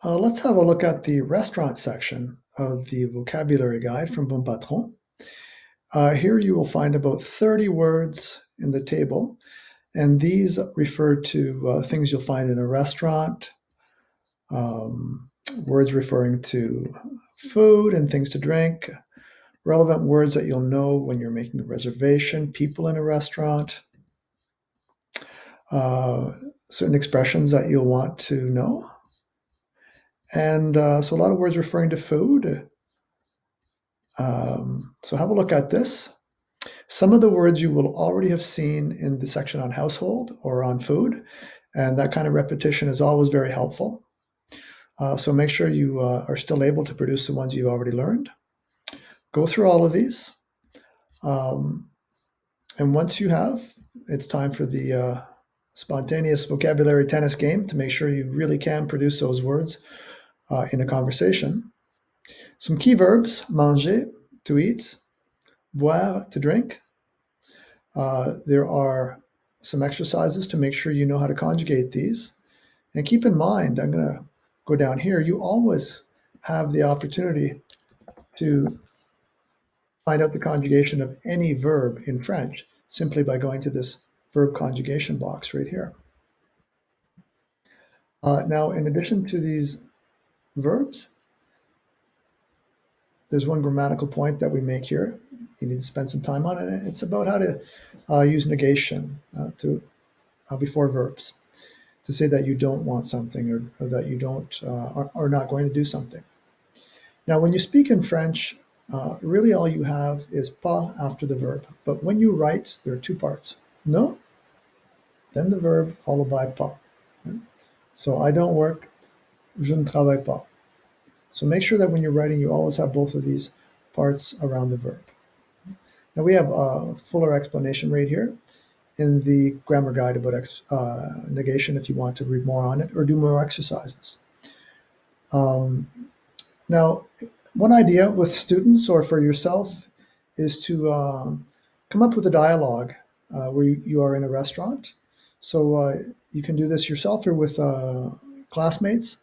Let's have a look at the restaurant section of the vocabulary guide from BonPatron. Here you will find about 30 words in the table, and these refer to things you'll find in a restaurant, um, words referring to food and things to drink, relevant words that you'll know when you're making a reservation, people in a restaurant, uh, certain expressions that you'll want to know. And so a lot of words referring to food. So have a look at this. Some of the words you will already have seen in the section on household or on food, and that kind of repetition is always very helpful. So make sure you are still able to produce the ones you've already learned. Go through all of these. And once you have, it's time for the spontaneous vocabulary tennis game to make sure you really can produce those words in a conversation. Some key verbs: manger, to eat; boire, to drink. There are some exercises to make sure you know how to conjugate these. And keep in mind, I'm going to go down here, you always have the opportunity to find out the conjugation of any verb in French simply by going to this verb conjugation box right here. Now, in addition to these verbs, there's one grammatical point that we make here. You need to spend some time on it. It's about how to use negation before verbs to say that you don't want something or that you don't are not going to do something. Now, when you speak in French, really all you have is pas after the verb. But when you write, there are two parts: no, then the verb followed by pas. So I don't work, je ne travaille pas. So make sure that when you're writing, you always have both of these parts around the verb. Now we have a fuller explanation right here in the grammar guide about negation if you want to read more on it or do more exercises. Now, one idea with students or for yourself is to come up with a dialogue where you are in a restaurant. So you can do this yourself or with classmates,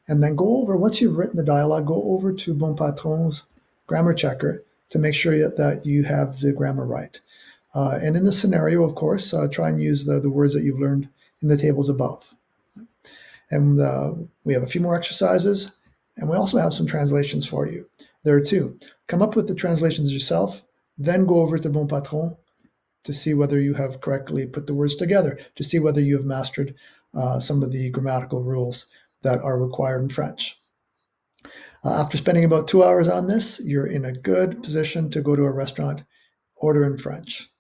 and then go over, once you've written the dialogue, go over to BonPatron's grammar checker to make sure that you have the grammar right. And in this scenario, of course, try and use the words that you've learned in the tables above. And we have a few more exercises, and we also have some translations for you. There are two. Come up with the translations yourself, then go over to BonPatron to see whether you have correctly put the words together, to see whether you have mastered some of the grammatical rules that are required in French. After spending about 2 hours on this, you're in a good position to go to a restaurant, order in French.